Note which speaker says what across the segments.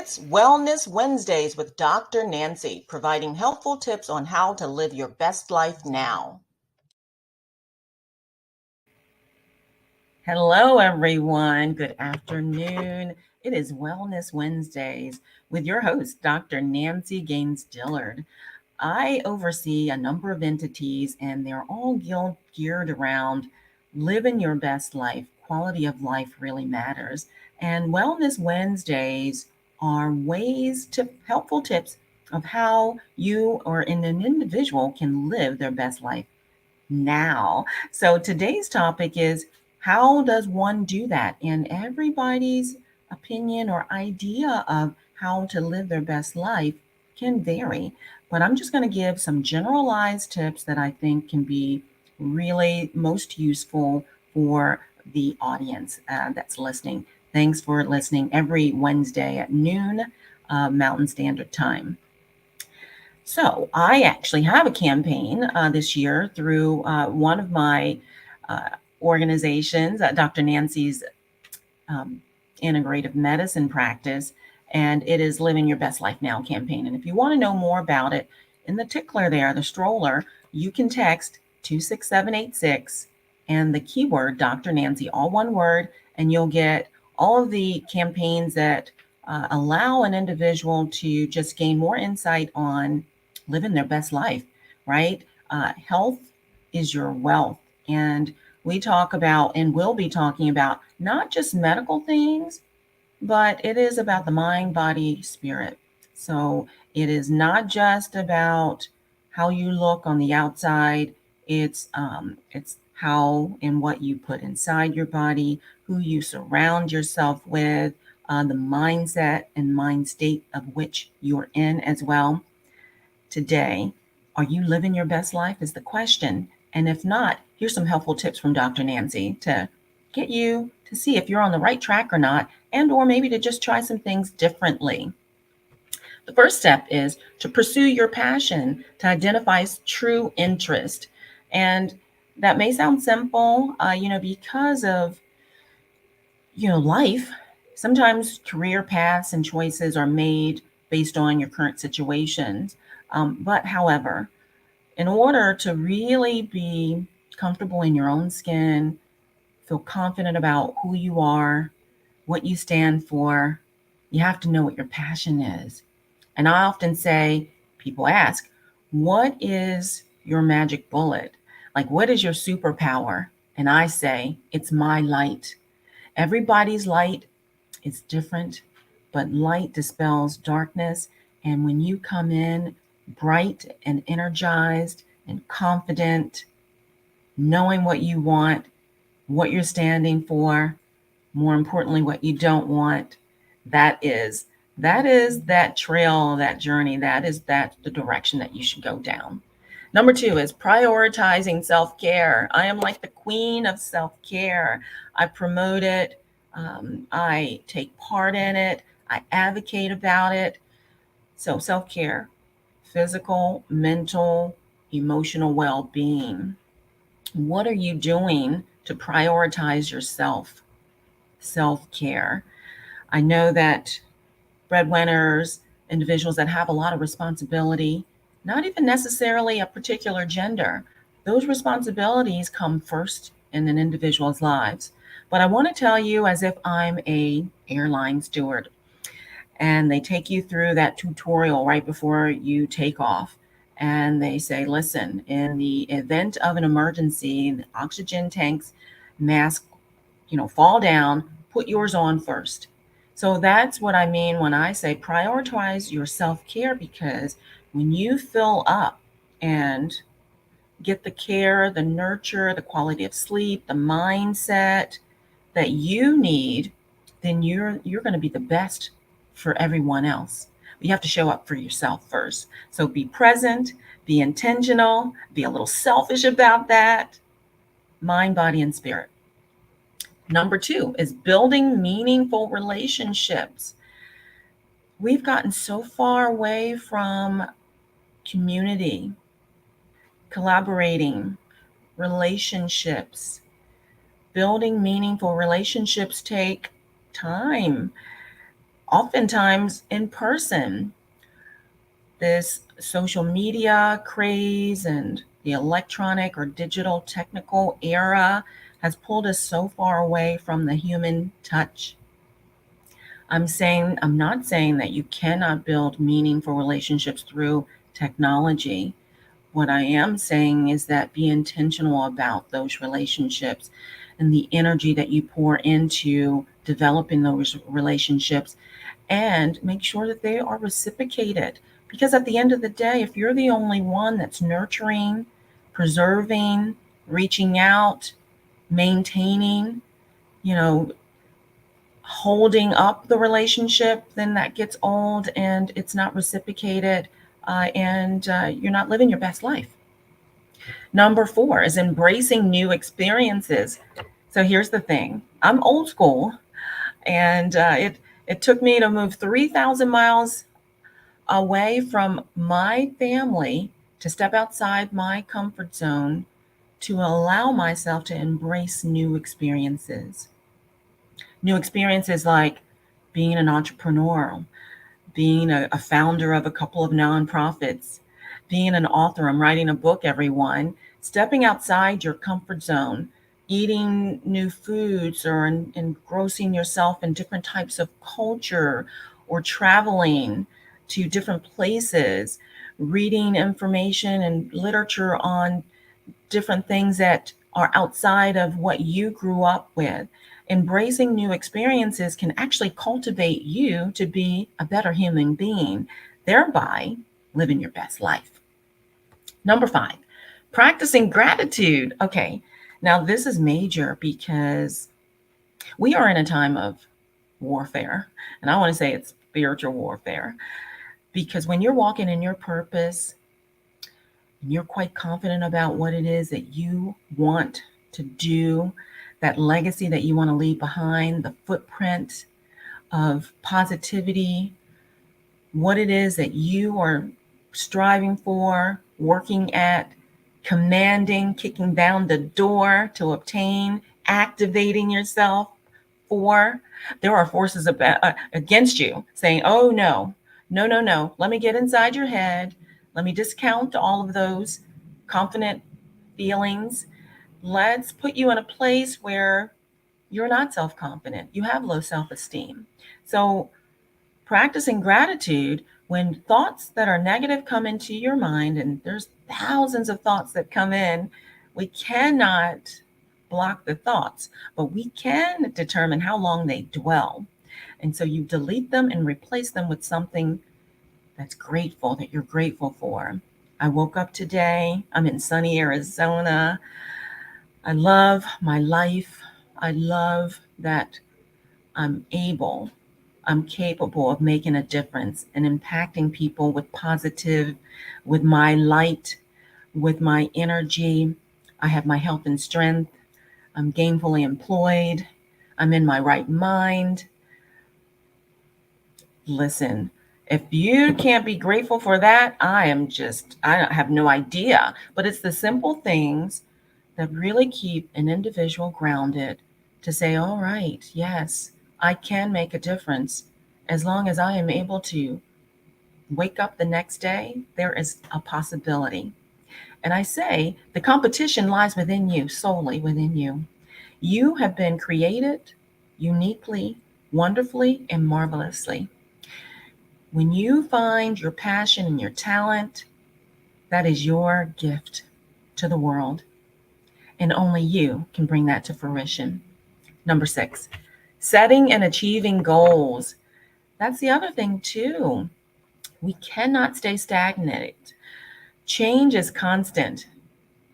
Speaker 1: It's Wellness Wednesdays with Dr. Nancy, providing helpful tips on how to live your best life now. Hello, everyone. Good afternoon. It is Wellness Wednesdays with your host, Dr. Nancy Gaines Dillard. I oversee a number of entities, and they're all geared around living your best life. Quality of life really matters. And Wellness Wednesdays are ways to helpful tips of how you or an individual can live their best life now. So today's topic is, how does one do that? And everybody's opinion or idea of how to live their best life can vary. But I'm just going to give some generalized tips that I think can be really most useful for the audience that's listening. Thanks for listening every Wednesday at noon Mountain Standard Time. So I actually have a campaign this year through one of my uh, organizations, Dr. Nancy's um, Integrative Medicine Practice, and it is Living Your Best Life Now campaign. And if you want to know more about it, in the tickler there, the stroller, you can text 26786 and the keyword Dr. Nancy, all one word, and you'll get all of the campaigns that allow an individual to just gain more insight on living their best life, right? Health is your wealth. And we talk about and will be talking about not just medical things, but it is about the mind, body, spirit. So it is not just about how you look on the outside. It's how and what you put inside your body, who you surround yourself with, the mindset and mind state of which you're in as well. Today, are you living your best life is the question. And if not, here's some helpful tips from Dr. Nancy to get you to see if you're on the right track or not, and or maybe to just try some things differently. The first step is to pursue your passion, to identify true interest. And that may sound simple, because of, life. Sometimes career paths and choices are made based on your current situations. But however, in order to really be comfortable in your own skin, feel confident about who you are, what you stand for, you have to know what your passion is. And I often say, people ask, what is your magic bullet? Like, what is your superpower? And I say, it's my light. Everybody's light is different, but light dispels darkness. And when you come in bright and energized and confident, knowing what you want, what you're standing for, more importantly, what you don't want, that is that trail, that journey, that's the direction that you should go down. Number two is prioritizing self-care. I am like the queen of self-care. I promote it. I take part in it. I advocate about it. So self-care, physical, mental, emotional well-being. What are you doing to prioritize yourself? Self-care. I know that breadwinners, individuals that have a lot of responsibility, not even necessarily a particular gender, those responsibilities come first in an individual's lives. But I want to tell you, as if I'm a airline steward, and they take you through that tutorial right before you take off. And they say, listen, in the event of an emergency, the oxygen tanks, mask, fall down, put yours on first. So that's what I mean when I say prioritize your self-care, because when you fill up and get the care, the nurture, the quality of sleep, the mindset that you need, then you're going to be the best for everyone else. You have to show up for yourself first. So be present, be intentional, be a little selfish about that. Mind, body, and spirit. Number two is building meaningful relationships. We've gotten so far away from community, collaborating, relationships. Building meaningful relationships take time. oftentimes in person. This social media craze and the electronic or digital technical era has pulled us so far away from the human touch. I'm not saying that you cannot build meaningful relationships through technology. What I am saying is that be intentional about those relationships and the energy that you pour into developing those relationships, and make sure that they are reciprocated. Because at the end of the day, if you're the only one that's nurturing, preserving, reaching out, maintaining, you know, holding up the relationship, then that gets old and it's not reciprocated, and you're not living your best life. Number four is embracing new experiences. So here's the thing, I'm old school, and it took me to move 3,000 miles away from my family to step outside my comfort zone to allow myself to embrace new experiences. New experiences like being an entrepreneur, being a founder of a couple of nonprofits, being an author. I'm writing a book, everyone. Stepping outside your comfort zone, eating new foods, or engrossing yourself in different types of culture, or traveling to different places, reading information and literature on different things that are outside of what you grew up with. Embracing new experiences can actually cultivate you to be a better human being, thereby living your best life. Number five, practicing gratitude. Okay, now this is major because we are in a time of warfare, and I want to say it's spiritual warfare. Because when you're walking in your purpose, and you're quite confident about what it is that you want to do, that legacy that you want to leave behind, the footprint of positivity, what it is that you are striving for, working at, commanding, kicking down the door to obtain, activating yourself for, there are forces against you saying, oh, no, no, no, no. Let me get inside your head. Let me discount all of those confident feelings. Let's put you in a place where you're not self confident. You have low self esteem. So, practicing gratitude when thoughts that are negative come into your mind, and there's thousands of thoughts that come in, we cannot block the thoughts, but we can determine how long they dwell. And so you delete them and replace them with something that's grateful, that you're grateful for. I woke up today. I'm in sunny Arizona. I love my life. I love that I'm capable of making a difference and impacting people with positive, with my light, with my energy. I have my health and strength. I'm gainfully employed. I'm in my right mind. Listen, if you can't be grateful for that, I have no idea. But it's the simple things that really keep an individual grounded to say, all right, yes, I can make a difference. As long as I am able to wake up the next day, there is a possibility. And I say the competition lies within you, solely within you. You have been created uniquely, wonderfully, and marvelously. When you find your passion and your talent, that is your gift to the world. And only you can bring that to fruition. Number six, setting and achieving goals. That's the other thing, too. We cannot stay stagnant. Change is constant.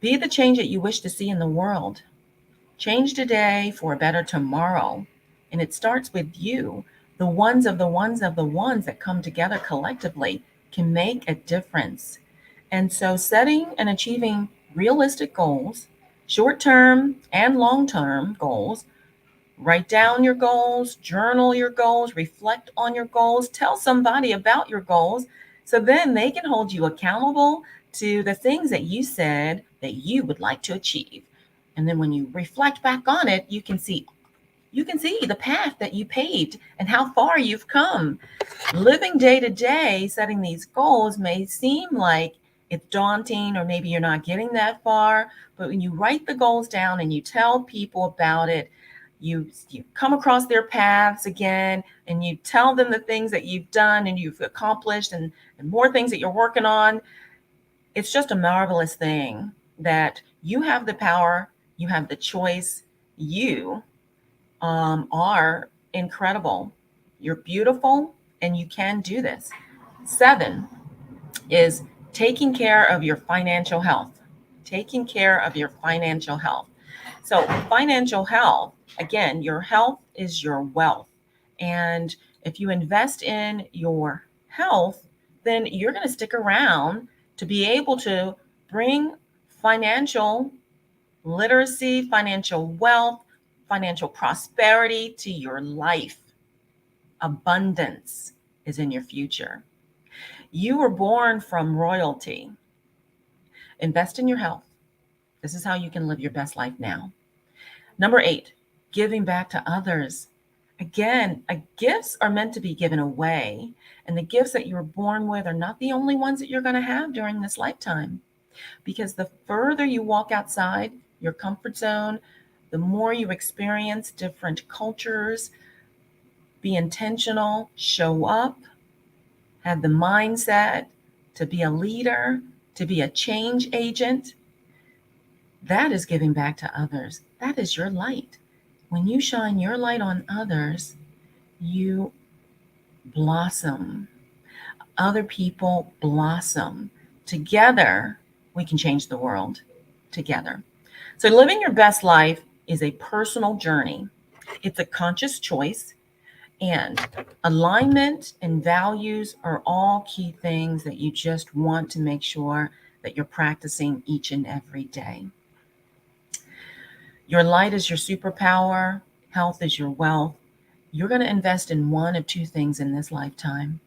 Speaker 1: Be the change that you wish to see in the world. Change today for a better tomorrow. And it starts with you. The ones of the ones of the ones that come together collectively can make a difference. And so, setting and achieving realistic goals, short term and long term goals, write down your goals, journal your goals, reflect on your goals, tell somebody about your goals so then they can hold you accountable to the things that you said that you would like to achieve. And then when you reflect back on it, you can see, you can see the path that you paved and how far you've come. Living day to day, setting these goals may seem like it's daunting or maybe you're not getting that far, but when you write the goals down and you tell people about it, you come across their paths again and you tell them the things that you've done and you've accomplished and more things that you're working on. It's just a marvelous thing that you have the power, you have the choice, you are incredible. You're beautiful and you can do this. 7 is taking care of your financial health. Taking care of your financial health. So, financial health, again, your health is your wealth. And if you invest in your health, then you're going to stick around to be able to bring financial literacy, financial wealth, financial prosperity to your life. Abundance is in your future. You were born from royalty. Invest in your health. This is how you can live your best life now. Number 8, giving back to others. Again, gifts are meant to be given away, and the gifts that you were born with are not the only ones that you're going to have during this lifetime. Because the further you walk outside your comfort zone, the more you experience different cultures. Be intentional, show up, have the mindset to be a leader, to be a change agent. That is giving back to others. That is your light. When you shine your light on others, you blossom. Other people blossom. Together, we can change the world. Together. So, living your best life is a personal journey. It's a conscious choice, and alignment and values are all key things that you just want to make sure that you're practicing each and every day. Your light is your superpower, health is your wealth. You're going to invest in one of two things in this lifetime.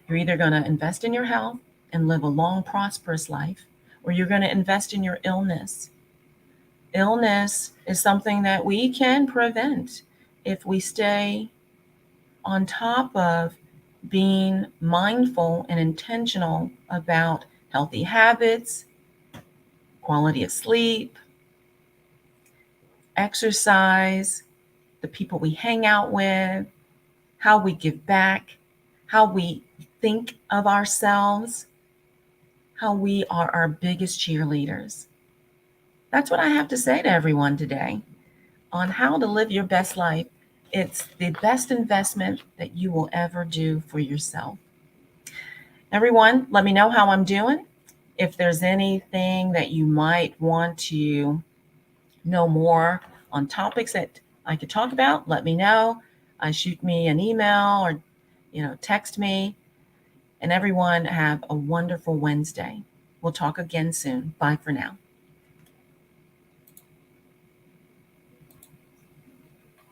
Speaker 1: You're either going to invest in your health and live a long, prosperous life, or you're going to invest in your illness. Illness is something that we can prevent if we stay on top of being mindful and intentional about healthy habits, quality of sleep, exercise, the people we hang out with, how we give back, how we think of ourselves, how we are our biggest cheerleaders. That's what I have to say to everyone today on how to live your best life. It's the best investment that you will ever do for yourself. Everyone, let me know how I'm doing. If there's anything that you might want to know more on topics that I could talk about, let me know. Shoot me an email or text me. And everyone have a wonderful Wednesday. We'll talk again soon. Bye for now.